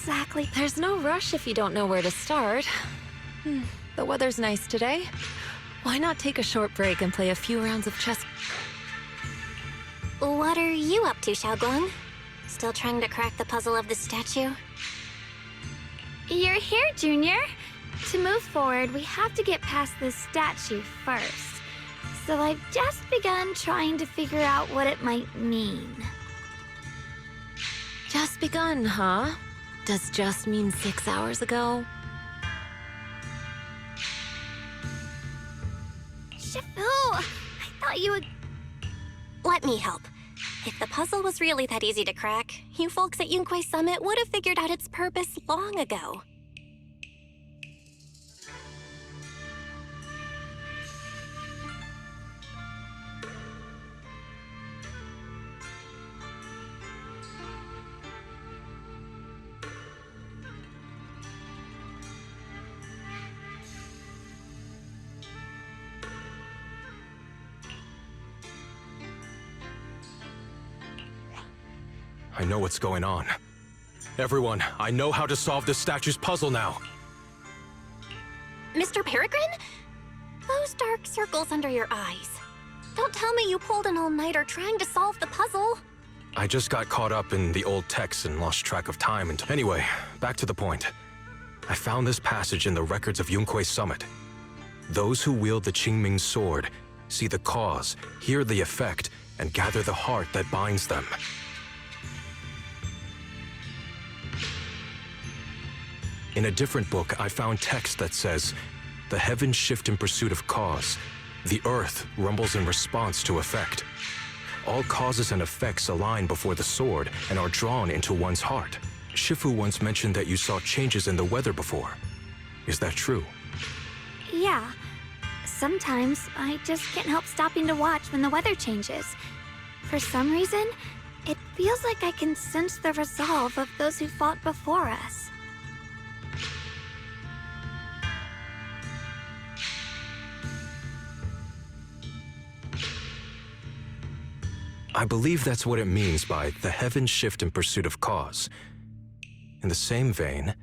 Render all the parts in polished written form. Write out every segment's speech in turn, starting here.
exactly? There's no rush if you don't know where to start. The weather's nice today. Why not take a short break and play a few rounds of chess? What are you up to, Shunguang? Still trying to crack the puzzle of the statue? You're here, Junior. To move forward, we have to get past this statue first. So I've just begun trying to figure out what it might mean. Just begun, huh? Does just mean 6 hours ago? Shifu! I thought you would... Let me help. If the puzzle was really that easy to crack, you folks at Yunque Summit would have figured out its purpose long ago. I know what's going on. Everyone, I know how to solve this statue's puzzle now. Mr. Peregrine? Those dark circles under your eyes. Don't tell me you pulled an all-nighter trying to solve the puzzle. I just got caught up in the old texts and lost track of time and... Anyway, back to the point. I found this passage in the records of Yunque Summit. Those who wield the Qingming sword see the cause, hear the effect, and gather the heart that binds them. In a different book, I found text that says, "The heavens shift in pursuit of cause. The earth rumbles in response to effect. All causes and effects align before the sword and are drawn into one's heart." Shifu once mentioned that you saw changes in the weather before. Is that true? Yeah. Sometimes I just can't help stopping to watch when the weather changes. For some reason, it feels like I can sense the resolve of those who fought before us. I believe that's what it means by the heavens shift in pursuit of cause. In the same vein,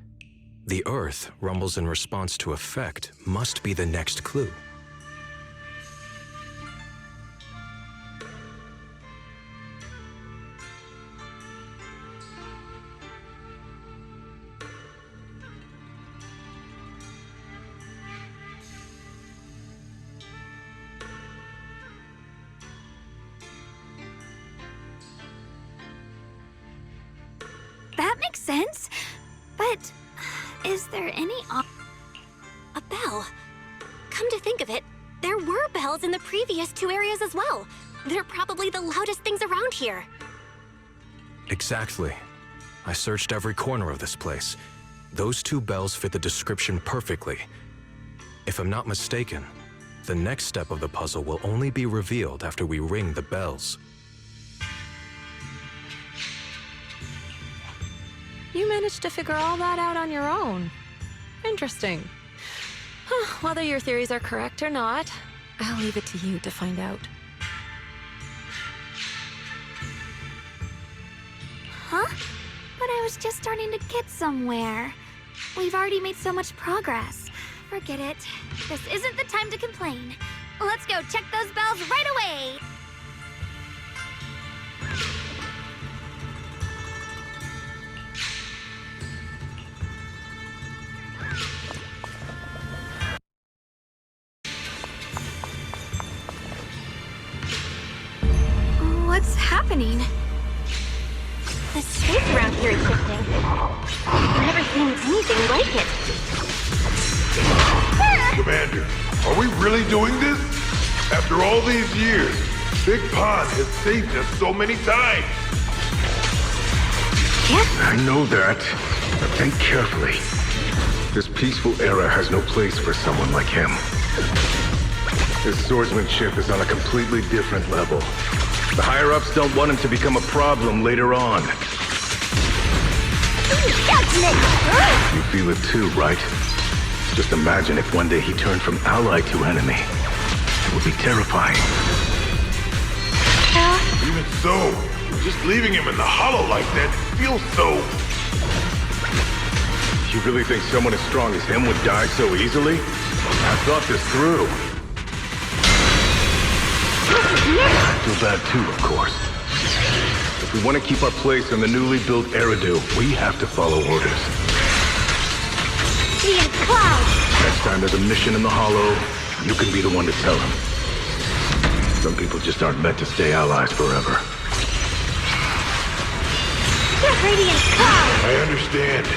the earth rumbles in response to effect must be the next clue. That makes sense. But is there any... A bell. Come to think of it, there were bells in the previous two areas as well. They're probably the loudest things around here. Exactly. I searched every corner of this place. Those two bells fit the description perfectly. If I'm not mistaken, the next step of the puzzle will only be revealed after we ring the bells. You managed to figure all that out on your own. Interesting. Whether your theories are correct or not, I'll leave it to you to find out. Huh? But I was just starting to get somewhere. We've already made so much progress. Forget it. This isn't the time to complain. Let's go check those bells right away! What's happening? The space around here is shifting. I've never seen anything like it. Commander, are we really doing this? After all these years, Big Pond has saved us so many times. I know that, but think carefully. This peaceful era has no place for someone like him. His swordsmanship is on a completely different level. The higher-ups don't want him to become a problem later on. You feel it too, right? Just imagine if one day he turned from ally to enemy. It would be terrifying. Even so, just leaving him in the hollow like that feels so... You really think someone as strong as him would die so easily? I thought this through. I feel bad too, of course. If we want to keep our place in the newly built Eridu, we have to follow orders. Radiant Cloud! Next time there's a mission in the Hollow, you can be the one to tell them. Some people just aren't meant to stay allies forever. Radiant Cloud! I understand.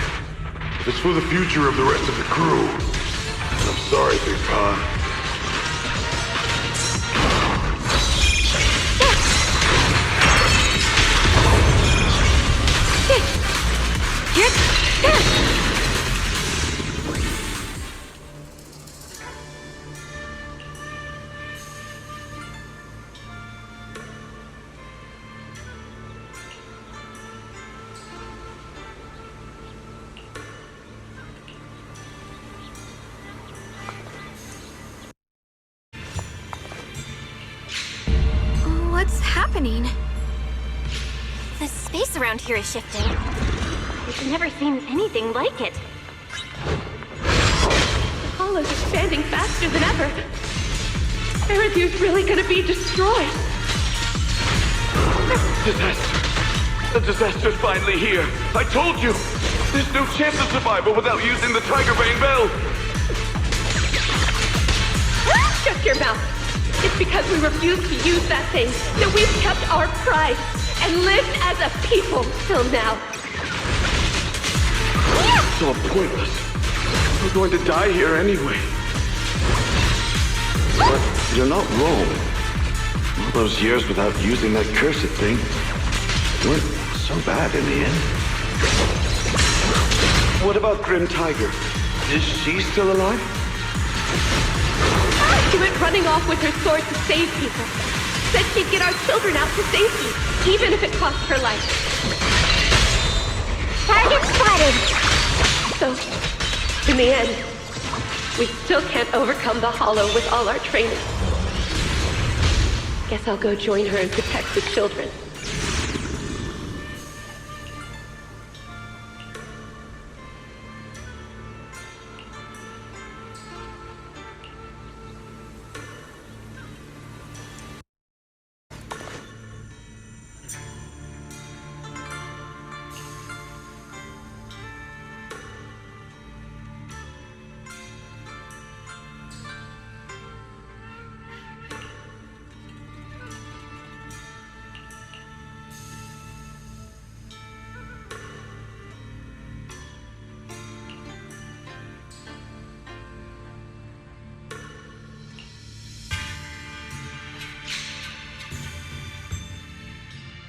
It's for the future of the rest of the crew. And I'm sorry, Big Pond. What's happening? The space around here is shifting. I've never seen anything like it. The Hollow's expanding faster than ever. Eridu's really gonna be destroyed. Disaster. The disaster's finally here. I told you! There's no chance of survival without using the Tiger Bane Bell! Shut your mouth! It's because we refuse to use that thing that we've kept our pride and lived as a people till now. It's all pointless. We're going to die here anyway. But you're not wrong. All those years without using that cursed thing weren't so bad in the end. What about Grim Tiger? Is she still alive? She went running off with her sword to save people. Said she'd get our children out to safety, even if it cost her life. Target spotted! So, in the end, we still can't overcome the Hollow with all our training. Guess I'll go join her and protect the children.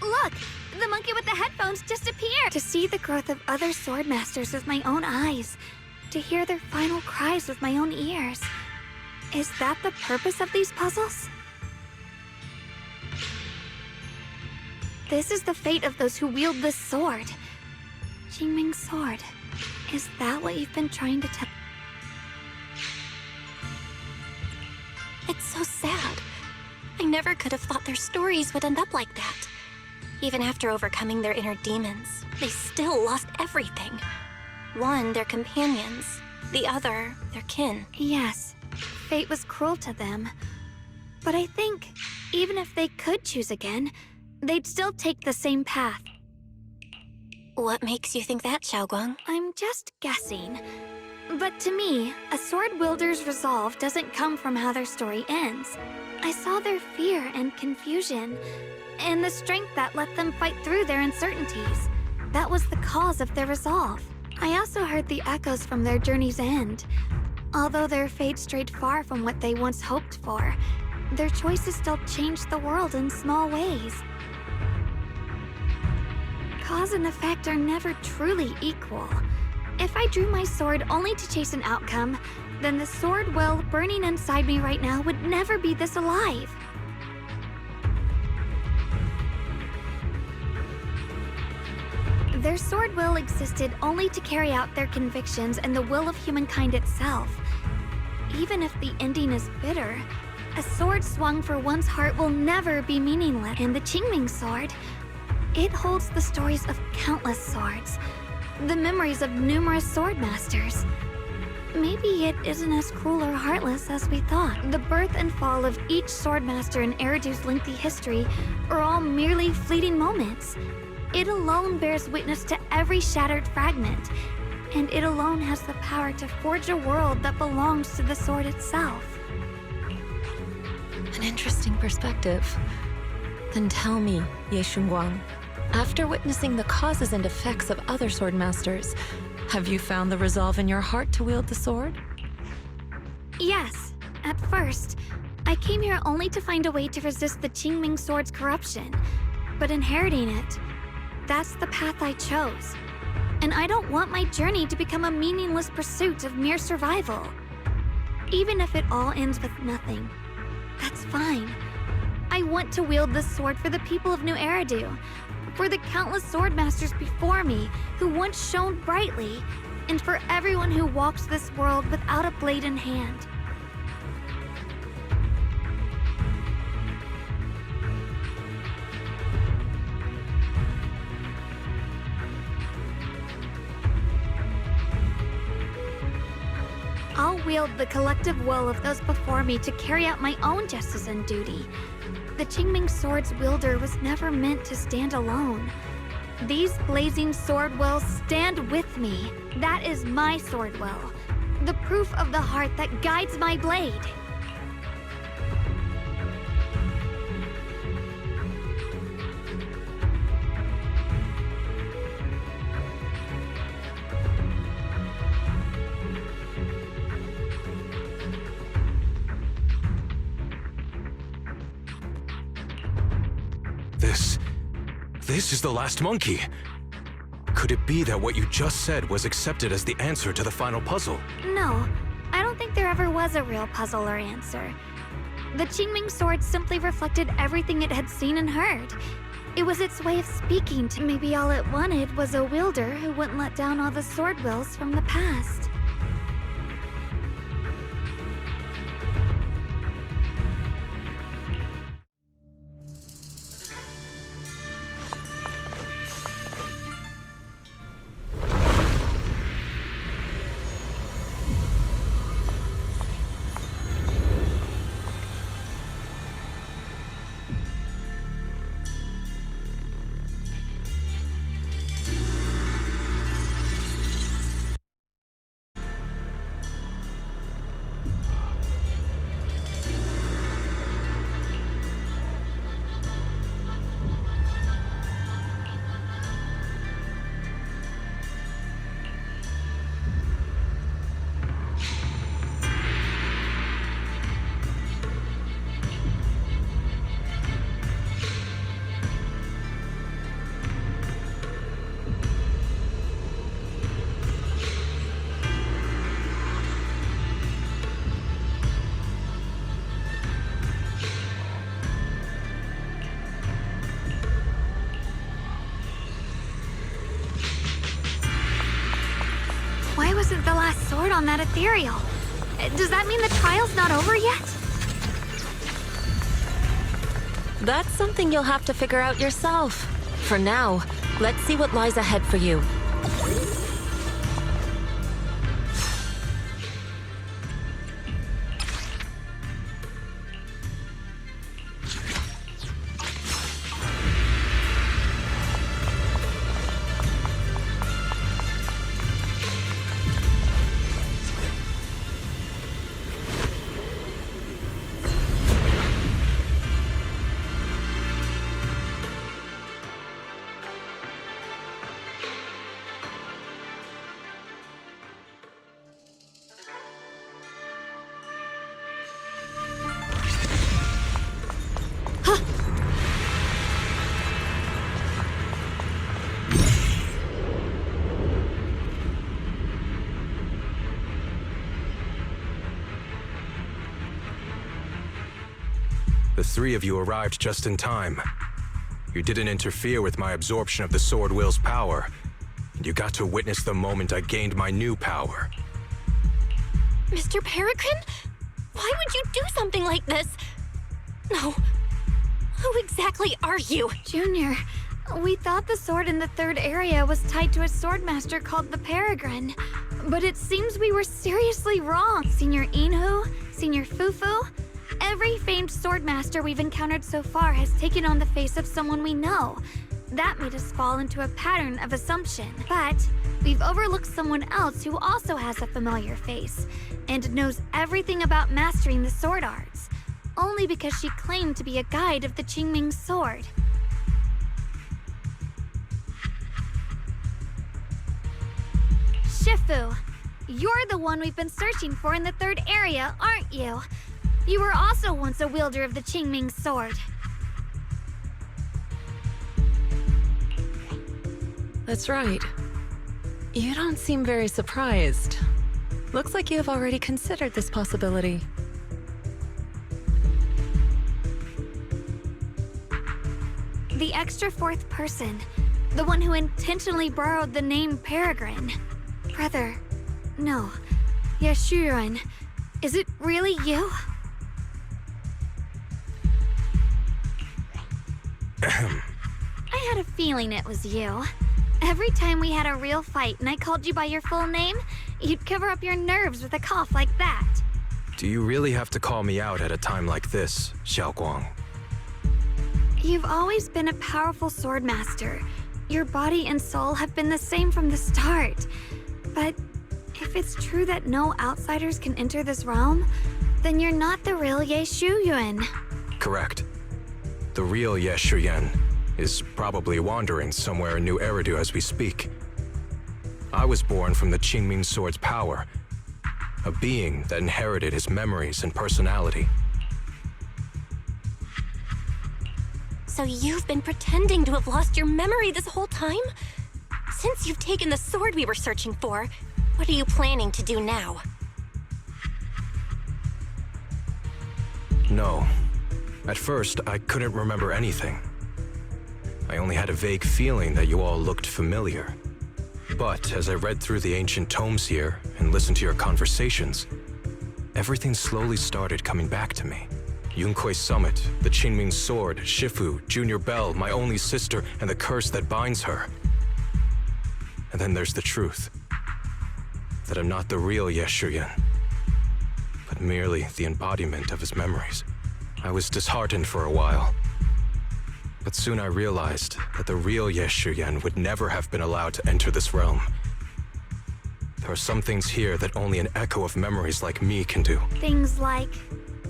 Look! The monkey with the headphones just appeared! To see the growth of other swordmasters with my own eyes. To hear their final cries with my own ears. Is that the purpose of these puzzles? This is the fate of those who wield this sword. Qingming's sword. Is that what you've been trying to tell? It's so sad. I never could have thought their stories would end up like that. Even after overcoming their inner demons, they still lost everything. One, their companions. The other, their kin. Yes, fate was cruel to them. But I think, even if they could choose again, they'd still take the same path. What makes you think that, Shunguang? I'm just guessing. But to me, a sword wielder's resolve doesn't come from how their story ends. I saw their fear and confusion, and the strength that let them fight through their uncertainties. That was the cause of their resolve. I also heard the echoes from their journey's end. Although their fate strayed far from what they once hoped for, their choices still changed the world in small ways. Cause and effect are never truly equal. If I drew my sword only to chase an outcome, then the sword well burning inside me right now would never be this alive. Their sword will existed only to carry out their convictions and the will of humankind itself. Even if the ending is bitter, a sword swung for one's heart will never be meaningless. And the Qingming sword, it holds the stories of countless swords, the memories of numerous sword masters. Maybe it isn't as cruel or heartless as we thought. The birth and fall of each swordmaster in Eridu's lengthy history are all merely fleeting moments. It alone bears witness to every shattered fragment, and it alone has the power to forge a world that belongs to the sword itself. An interesting perspective. Then tell me, Ye Shunguang, after witnessing the causes and effects of other swordmasters, have you found the resolve in your heart to wield the sword? Yes, at first. I came here only to find a way to resist the Qingming sword's corruption. But inheriting it, that's the path I chose. And I don't want my journey to become a meaningless pursuit of mere survival. Even if it all ends with nothing, that's fine. I want to wield this sword for the people of New Eridu, for the countless swordmasters before me who once shone brightly, and for everyone who walks this world without a blade in hand. I'll wield the collective will of those before me to carry out my own justice and duty. The Qingming sword's wielder was never meant to stand alone. These blazing sword wills stand with me. That is my sword will. The proof of the heart that guides my blade. This is the last monkey. Could it be that what you just said was accepted as the answer to the final puzzle? No, I don't think there ever was a real puzzle or answer. The Qingming sword simply reflected everything it had seen and heard. It was its way of speaking to maybe all it wanted was a wielder who wouldn't let down all the sword wills from the past. Why wasn't the last sword on that ethereal? Does that mean the trial's not over yet? That's something you'll have to figure out yourself. For now, let's see what lies ahead for you. The three of you arrived just in time. You didn't interfere with my absorption of the sword will's power, and you got to witness the moment I gained my new power. Mr. Peregrine? Why would you do something like this? No. Who exactly are you? Junior, We thought the sword in the third area was tied to a swordmaster called the Peregrine, but it seems we were seriously wrong. Senior Inhu, Senior Fufu, every famed swordmaster we've encountered so far has taken on the face of someone we know. That made us fall into a pattern of assumption. But we've overlooked someone else who also has a familiar face and knows everything about mastering the sword arts, only because she claimed to be a guide of the Qingming sword. Shifu, you're the one we've been searching for in the third area, aren't you? You were also once a wielder of the Qingming sword. That's right. You don't seem very surprised. Looks like you have already considered this possibility. The extra fourth person, the one who intentionally borrowed the name Peregrine. Brother, no, Yashuren, is it really you? I had a feeling it was you. Every time we had a real fight and I called you by your full name, you'd cover up your nerves with a cough like that. Do you really have to call me out at a time like this, Shunguang? You've always been a powerful swordmaster. Your body and soul have been the same from the start. But if it's true that no outsiders can enter this realm, then you're not the real Ye Shuyuan. Correct. The real Ye Shuyuan is probably wandering somewhere in New Eridu as we speak. I was born from the Qingming sword's power, a being that inherited his memories and personality. So you've been pretending to have lost your memory this whole time? Since you've taken the sword we were searching for, what are you planning to do now? No. At first, I couldn't remember anything. I only had a vague feeling that you all looked familiar. But as I read through the ancient tomes here and listened to your conversations, everything slowly started coming back to me. Yunkui's summit, the Qingming sword, Shifu, Junior Bell, my only sister, and the curse that binds her. And then there's the truth. That I'm not the real Ye Shuyuan, but merely the embodiment of his memories. I was disheartened for a while. But soon I realized that the real Ye Shuyuan would never have been allowed to enter this realm. There are some things here that only an echo of memories like me can do. Things like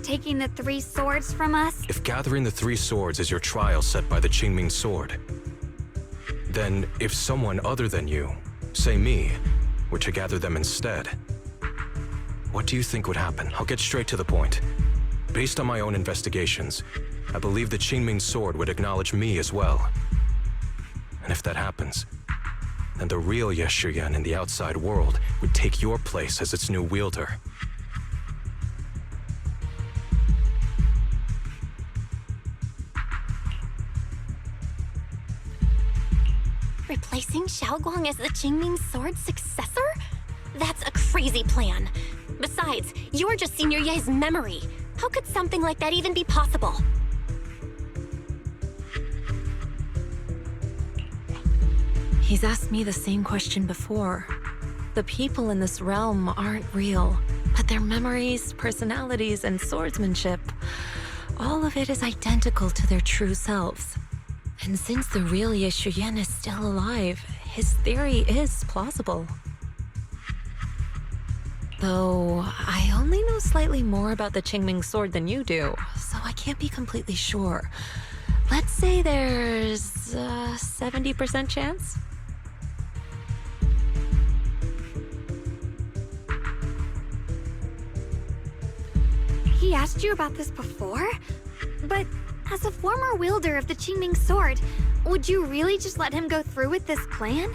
taking the 3 swords from us? If gathering the 3 swords is your trial set by the Qingming sword, then if someone other than you, say me, were to gather them instead, what do you think would happen? I'll get straight to the point. Based on my own investigations, I believe the Qingming sword would acknowledge me as well. And if that happens, then the real Ye Shuyuan in the outside world would take your place as its new wielder. Replacing Shunguang as the Qingming sword's successor? That's a crazy plan. Besides, you're just Senior Ye's memory. How could something like that even be possible? He's asked me the same question before. The people in this realm aren't real, but their memories, personalities, and swordsmanship, all of it is identical to their true selves. And since the real Ye Shuyuan is still alive, his theory is plausible. Though, I only know slightly more about the Qingming sword than you do, so I can't be completely sure. Let's say there's a 70% chance? He asked you about this before? But as a former wielder of the Qingming sword, would you really just let him go through with this plan?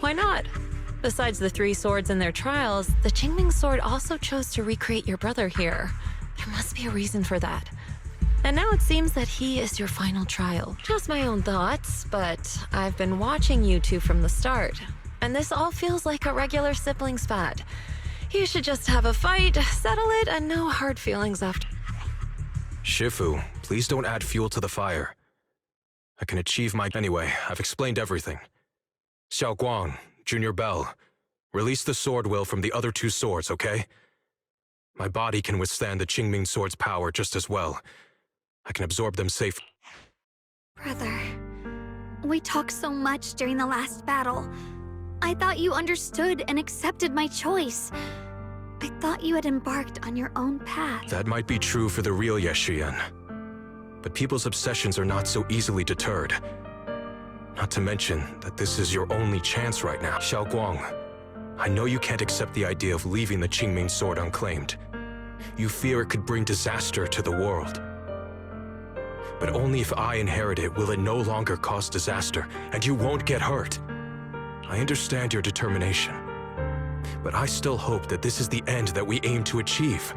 Why not? Besides the 3 swords and their trials, the Qingming sword also chose to recreate your brother here. There must be a reason for that. And now it seems that he is your final trial. Just my own thoughts, but I've been watching you two from the start, and this all feels like a regular sibling spat. You should just have a fight, settle it, and no hard feelings after. Shifu, please don't add fuel to the fire. I can achieve my... Anyway, I've explained everything. Shunguang, Junior Bell, release the sword will from the other two swords, okay? My body can withstand the Qingming sword's power just as well. I can absorb them safe. Brother, we talked so much during the last battle. I thought you understood and accepted my choice. I thought you had embarked on your own path. That might be true for the real Yeshiyan. But people's obsessions are not so easily deterred. Not to mention that this is your only chance right now. Shunguang, I know you can't accept the idea of leaving the Qingming sword unclaimed. You fear it could bring disaster to the world. But only if I inherit it will it no longer cause disaster, and you won't get hurt. I understand your determination, but I still hope that this is the end that we aim to achieve.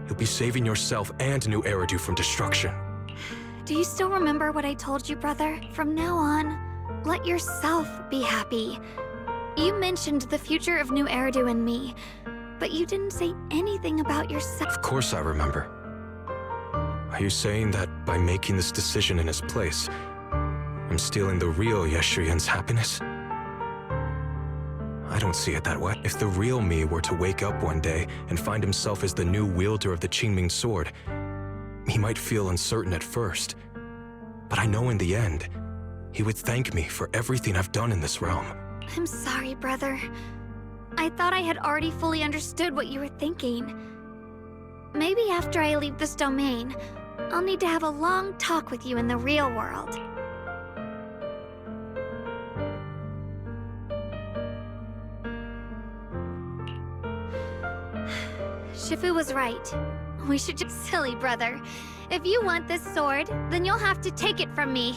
You'll be saving yourself and New Eridu from destruction. Do you still remember what I told you, brother? From now on, let yourself be happy. You mentioned the future of New Eridu and me, but you didn't say anything about yourself. Of course I remember. Are you saying that by making this decision in his place, I'm stealing the real Yeshuyan's happiness? I don't see it that way. If the real me were to wake up one day and find himself as the new wielder of the Qingming sword, he might feel uncertain at first. But I know in the end, he would thank me for everything I've done in this realm. I'm sorry, brother. I thought I had already fully understood what you were thinking. Maybe after I leave this domain, I'll need to have a long talk with you in the real world. Shifu was right. We should just... Silly brother. If you want this sword, then you'll have to take it from me.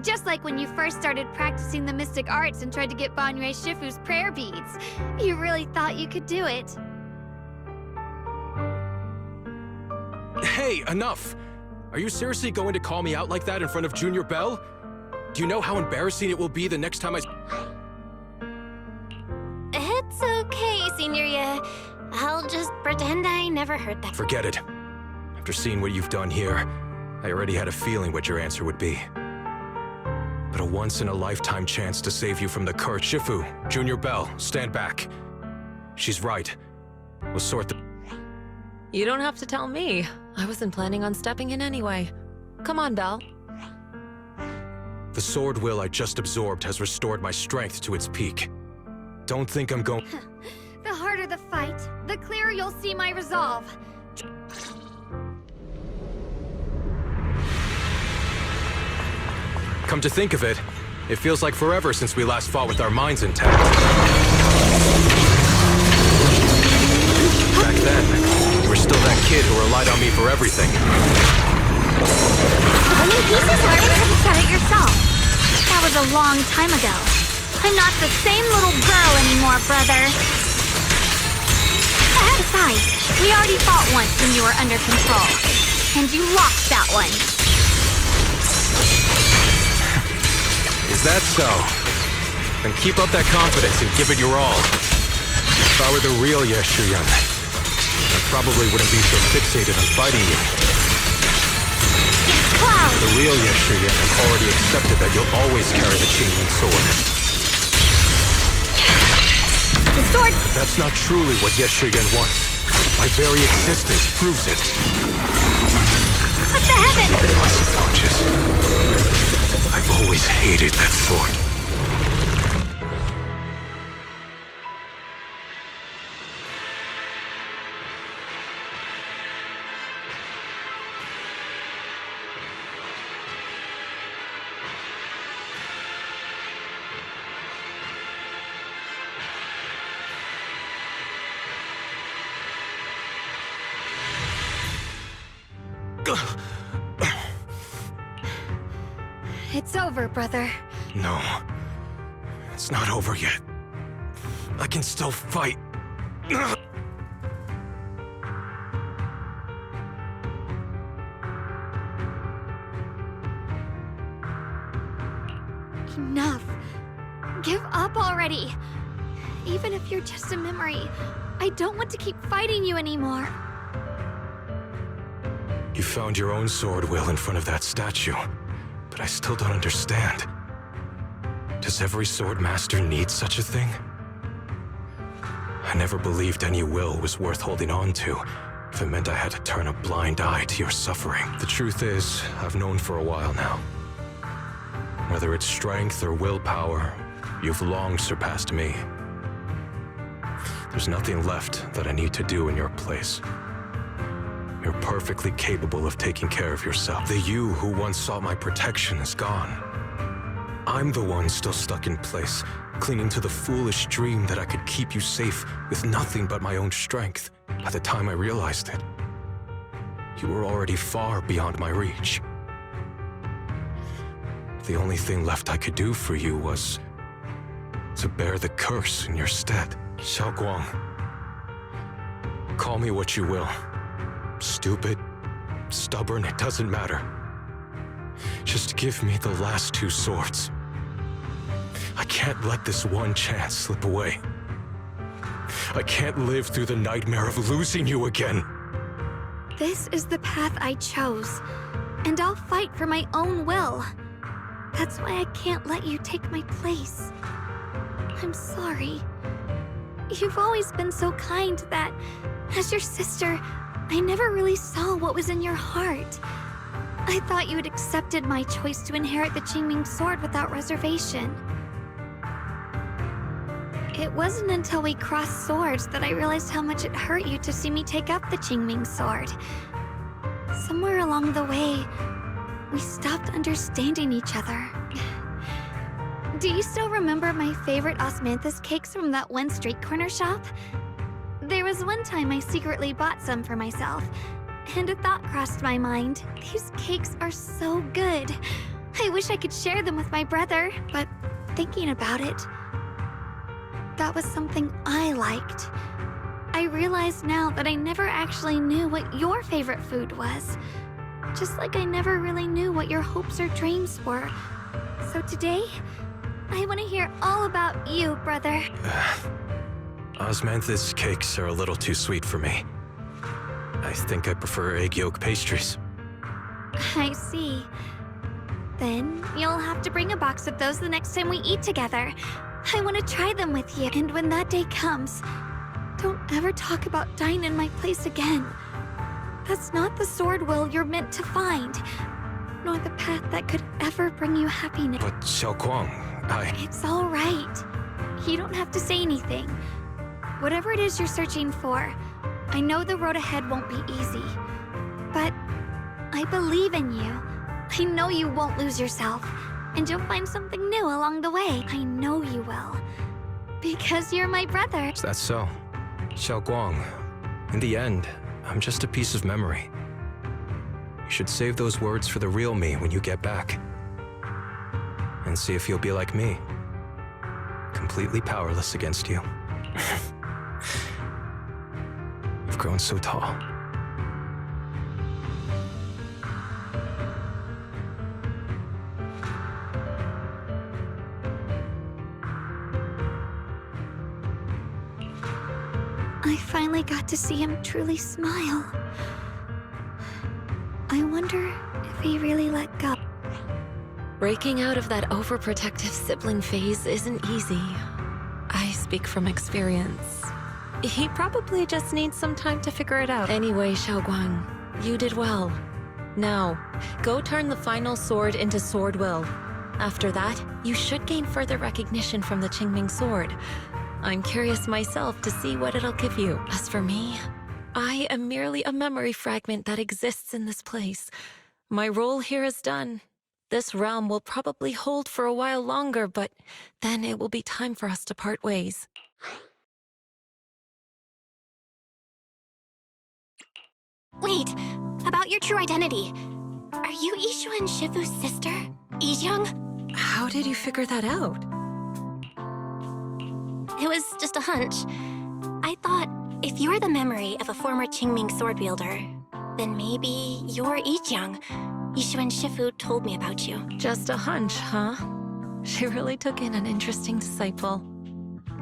Just like when you first started practicing the mystic arts and tried to get Banyue Shifu's prayer beads. You really thought you could do it. Hey, enough! Are you seriously going to call me out like that in front of Junior Bell? Do you know how embarrassing it will be the next time I... It's okay, Signoria. I'll just pretend I never heard that. Forget it. After seeing what you've done here, I already had a feeling what your answer would be. But a once-in-a-lifetime chance to save you from the curse. Shifu, Junior Bell, stand back. She's right. We'll sort the... You don't have to tell me. I wasn't planning on stepping in anyway. Come on, Belle. The sword will I just absorbed has restored my strength to its peak. Don't think I'm going... The harder the fight, the clearer you'll see my resolve. Come to think of it, it feels like forever since we last fought with our minds intact. Back then, you were still that kid who relied on me for everything. How many pieces are you could have said it yourself? That was a long time ago. I'm not the same little girl anymore, brother. Besides, we already fought once when you were under control. And you lost that one. Is that so? Then keep up that confidence and give it your all. If I were the real Yeshuyan, I probably wouldn't be so fixated on fighting you. Cloud! The real Yeshuyan has already accepted that you'll always carry the Qingming sword. The sword! That's not truly what Yeshuyan wants. My very existence proves it. What the heavens? My subconscious. I've always hated that sword. It's over, brother. No. It's not over yet. I can still fight. Enough. Give up already. Even if you're just a memory, I don't want to keep fighting you anymore. You found your own sword will in front of that statue, but I still don't understand. Does every sword master need such a thing? I never believed any will was worth holding on to, if it meant I had to turn a blind eye to your suffering. The truth is, I've known for a while now. Whether it's strength or willpower, you've long surpassed me. There's nothing left that I need to do in your place. You're perfectly capable of taking care of yourself. The you who once sought my protection is gone. I'm the one still stuck in place, clinging to the foolish dream that I could keep you safe with nothing but my own strength. By the time I realized it, you were already far beyond my reach. The only thing left I could do for you was to bear the curse in your stead. Shunguang, call me what you will. Stupid, stubborn, it doesn't matter. Just give me the last two swords. I can't let this one chance slip away. I can't live through the nightmare of losing you again. This is the path I chose, and I'll fight for my own will. That's why I can't let you take my place. I'm sorry. You've always been so kind that, as your sister, I never really saw what was in your heart. I thought you had accepted my choice to inherit the Qingming sword without reservation. It wasn't until we crossed swords that I realized how much it hurt you to see me take up the Qingming sword. Somewhere along the way, we stopped understanding each other. Do you still remember my favorite osmanthus cakes from that one street corner shop? There was one time I secretly bought some for myself, and a thought crossed my mind. These cakes are so good. I wish I could share them with my brother, but thinking about it, that was something I liked. I realize now that I never actually knew what your favorite food was. Just like I never really knew what your hopes or dreams were. So today, I want to hear all about you, brother. Osmanthus cakes are a little too sweet for me. I think I prefer egg yolk pastries. I see. Then you'll have to bring a box of those the next time we eat together. I want to try them with you. And when that day comes, don't ever talk about dying in my place again. That's not the sword will you're meant to find, nor the path that could ever bring you happiness. But Shunguang, It's all right. You don't have to say anything. Whatever it is you're searching for, I know the road ahead won't be easy. But I believe in you. I know you won't lose yourself, and you'll find something new along the way. I know you will. Because you're my brother. That's so. Shunguang, in the end, I'm just a piece of memory. You should save those words for the real me when you get back. And see if you'll be like me. Completely powerless against you. You've grown so tall. I finally got to see him truly smile. I wonder if he really let go. Breaking out of that overprotective sibling phase isn't easy. I speak from experience. He probably just needs some time to figure it out. Anyway, Shunguang, you did well. Now, go turn the final sword into sword will. After that, you should gain further recognition from the Qingming sword. I'm curious myself to see what it'll give you. As for me, I am merely a memory fragment that exists in this place. My role here is done. This realm will probably hold for a while longer, but then it will be time for us to part ways. Wait, about your true identity. Are you Ishu and Shifu's sister, Ijeong? How did you figure that out? It was just a hunch. I thought, if you're the memory of a former Qingming sword wielder, then maybe you're Ijeong. Ishu and Shifu told me about you. Just a hunch, huh? She really took in an interesting disciple.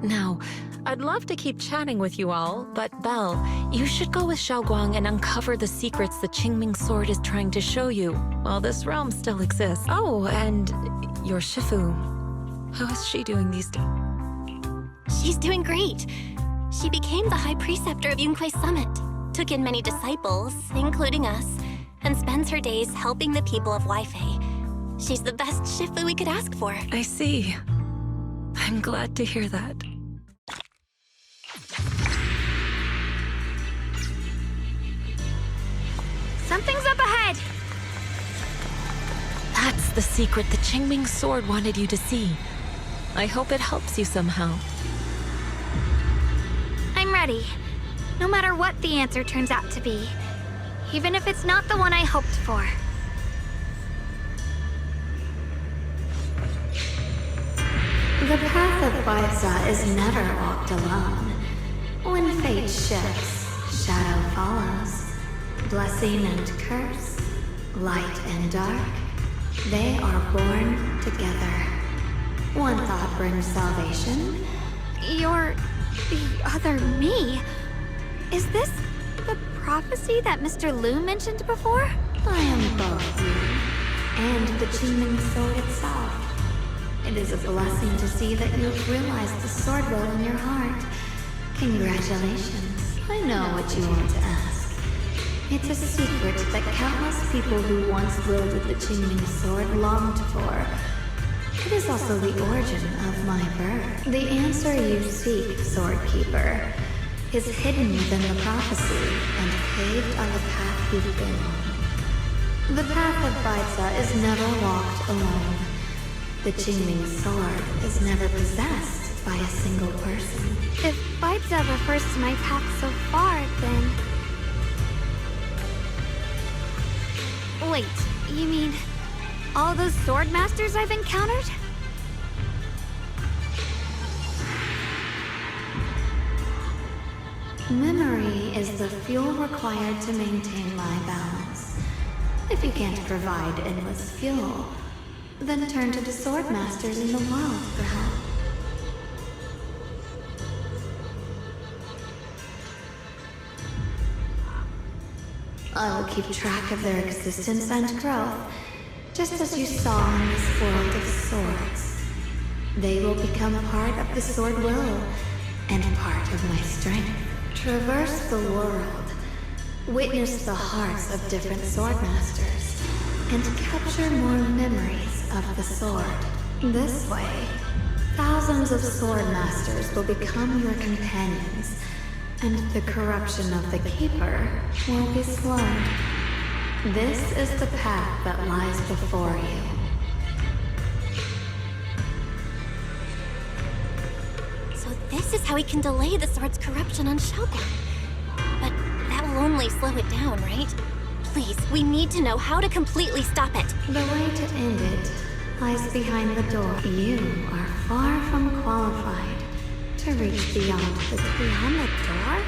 Now, I'd love to keep chatting with you all, but Belle, you should go with Shunguang and uncover the secrets the Qingming sword is trying to show you, while this realm still exists. Oh, and your Shifu. How is she doing these days? She's doing great. She became the High Preceptor of Yunquei Summit, took in many disciples, including us, and spends her days helping the people of Weifei. She's the best Shifu we could ask for. I see. I'm glad to hear that. Something's up ahead! That's the secret the Qingming sword wanted you to see. I hope it helps you somehow. I'm ready. No matter what the answer turns out to be. Even if it's not the one I hoped for. The path of Baitza is never walked alone. When fate shifts, shadow follows. Blessing and curse, light and dark, they are born together. One thought brings salvation. You're the other me. Is this the prophecy that Mr. Liu mentioned before? I am both you and the Qingming sword itself. It is a blessing to see that you have realized the sword will in your heart. Congratulations. I know what you want to ask. It's a secret that countless people who once wielded the Qingming sword longed for. It is also the origin of my birth. The answer you seek, Sword Keeper, is hidden within the prophecy and paved on the path you've been on. The path of Baitza is never walked alone. The Qingming sword is never possessed by a single person. If Baitza refers to my path so far, then... Wait, you mean all those sword masters I've encountered? Memory is the fuel required to maintain my balance. If you can't provide endless fuel, then turn to the sword masters in the world for help. I will keep track of their existence and growth, just as you saw in this world of swords. They will become part of the sword will, and part of my strength. Traverse the world, witness the hearts of different sword masters, and capture more memories of the sword. This way, thousands of sword masters will become your companions, and the corruption of the Keeper will be slowed. This is the path that lies before you. So this is how we can delay the sword's corruption on Shunguang. But that will only slow it down, right? Please, we need to know how to completely stop it. The way to end it lies behind the door. You are far from qualified to reach beyond the door. Beyond the door?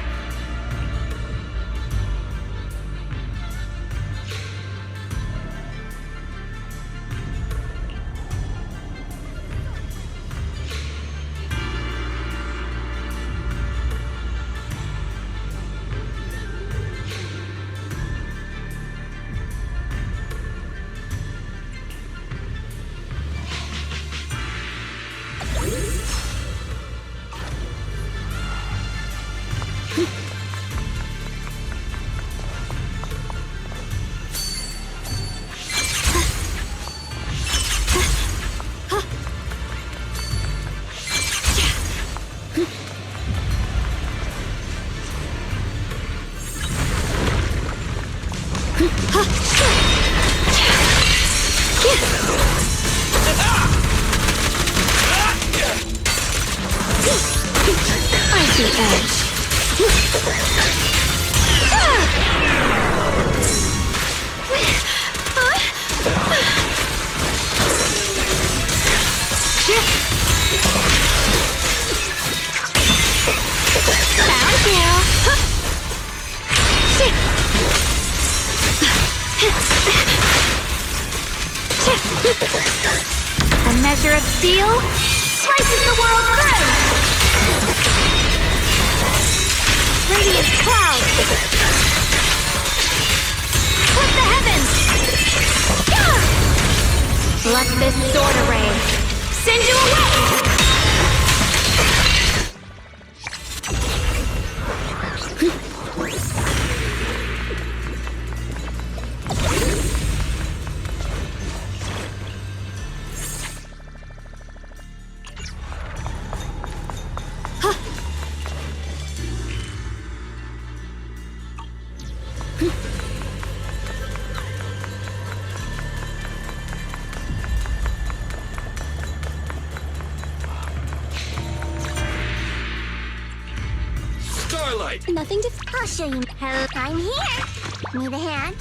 A measure of steel slices the world through! Radiant cloud! Split the heavens! Let this sword array send you away! Nothing to... I'll show you. Hello, I'm here. Need a hand?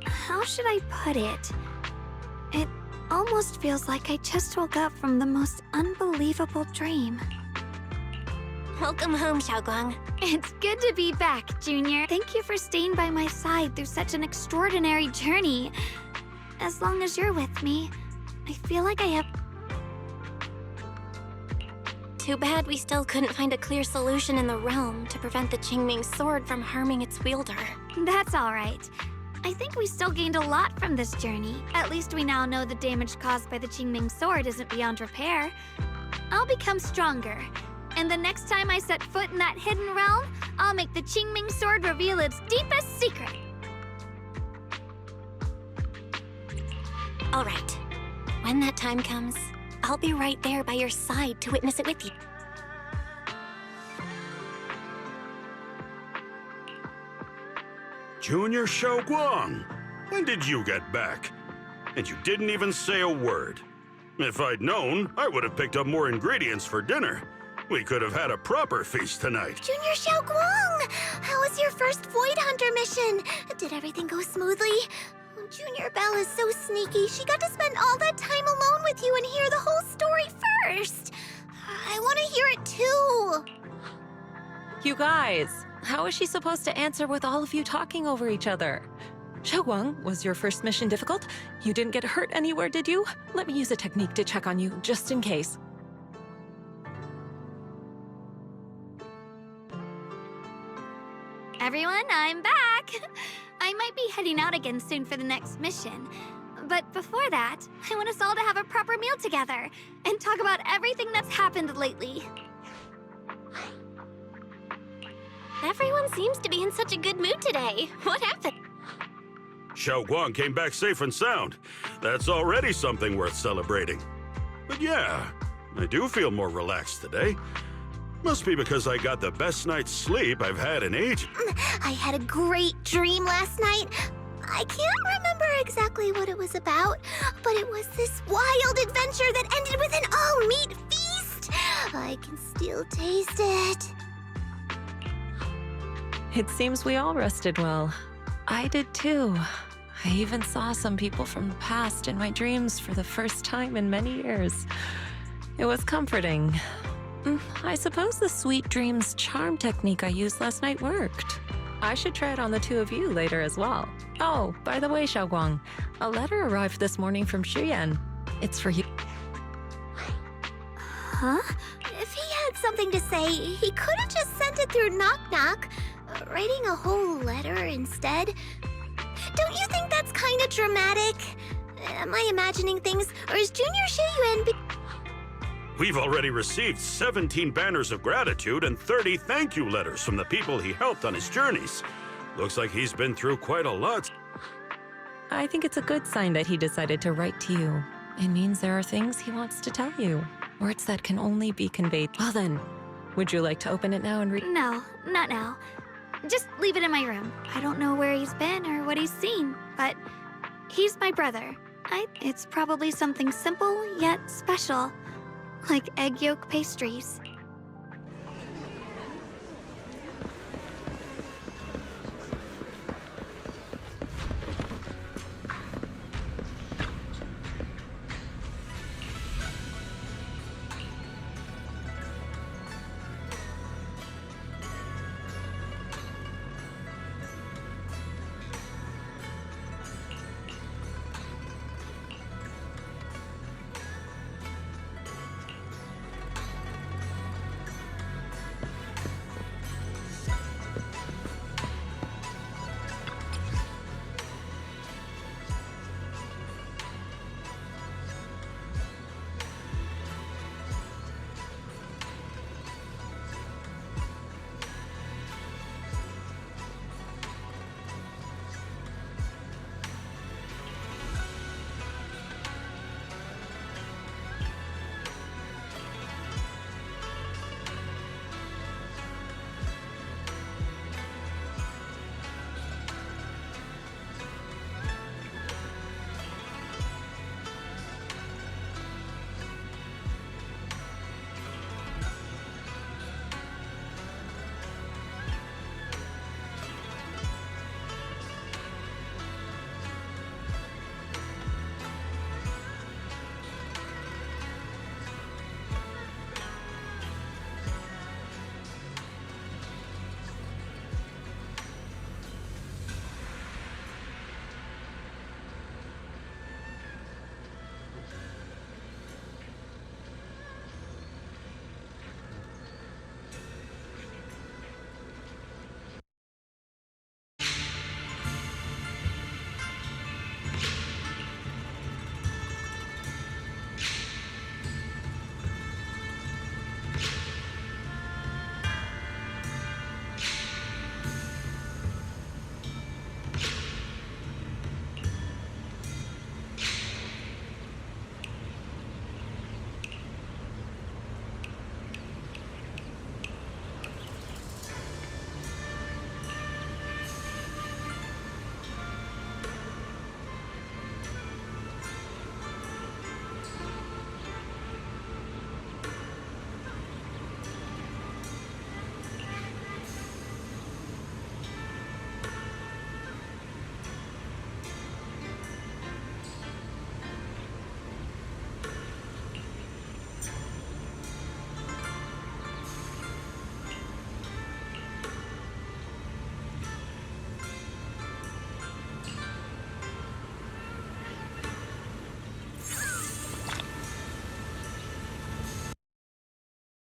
How should I put it? It almost feels like I just woke up from the most unbelievable dream. Welcome home, Shunguang. It's good to be back, Junior. Thank you for staying by my side through such an extraordinary journey. As long as you're with me, I feel like I have... Too bad we still couldn't find a clear solution in the realm to prevent the Qingming sword from harming its wielder. That's all right. I think we still gained a lot from this journey. At least we now know the damage caused by the Qingming sword isn't beyond repair. I'll become stronger. And the next time I set foot in that hidden realm, I'll make the Qingming sword reveal its deepest secret. All right. When that time comes, I'll be right there by your side to witness it with you. Junior Shunguang, when did you get back? And you didn't even say a word. If I'd known, I would have picked up more ingredients for dinner. We could have had a proper feast tonight. Junior Shunguang! How was your first Void Hunter mission? Did everything go smoothly? Junior Belle is so sneaky. She got to spend all that time alone with you and hear the whole story first. I want to hear it too. You guys, how is she supposed to answer with all of you talking over each other? Shunguang, was your first mission difficult? You didn't get hurt anywhere, did you? Let me use a technique to check on you, just in case. Everyone, I'm back! I might be heading out again soon for the next mission. But before that, I want us all to have a proper meal together and talk about everything that's happened lately. Everyone seems to be in such a good mood today. What happened? Shunguang came back safe and sound. That's already something worth celebrating. But yeah, I do feel more relaxed today. Must be because I got the best night's sleep I've had in ages. I had a great dream last night. I can't remember exactly what it was about, but it was this wild adventure that ended with an all-meat feast. I can still taste it. It seems we all rested well. I did too. I even saw some people from the past in my dreams for the first time in many years. It was comforting. I suppose the sweet dreams charm technique I used last night worked. I should try it on the two of you later as well. Oh, by the way, Shunguang, a letter arrived this morning from Shunguang. It's for you. Huh? If he had something to say, he could have just sent it through Knock Knock, writing a whole letter instead. Don't you think that's kind of dramatic? Am I imagining things, or is Junior Shiyuan... We've already received 17 banners of gratitude and 30 thank you letters from the people he helped on his journeys. Looks like he's been through quite a lot. I think it's a good sign that he decided to write to you. It means there are things he wants to tell you. Words that can only be conveyed. Well then, would you like to open it now and read? No, not now. Just leave it in my room. I don't know where he's been or what he's seen, but he's my brother. It's probably something simple yet special, like egg yolk pastries.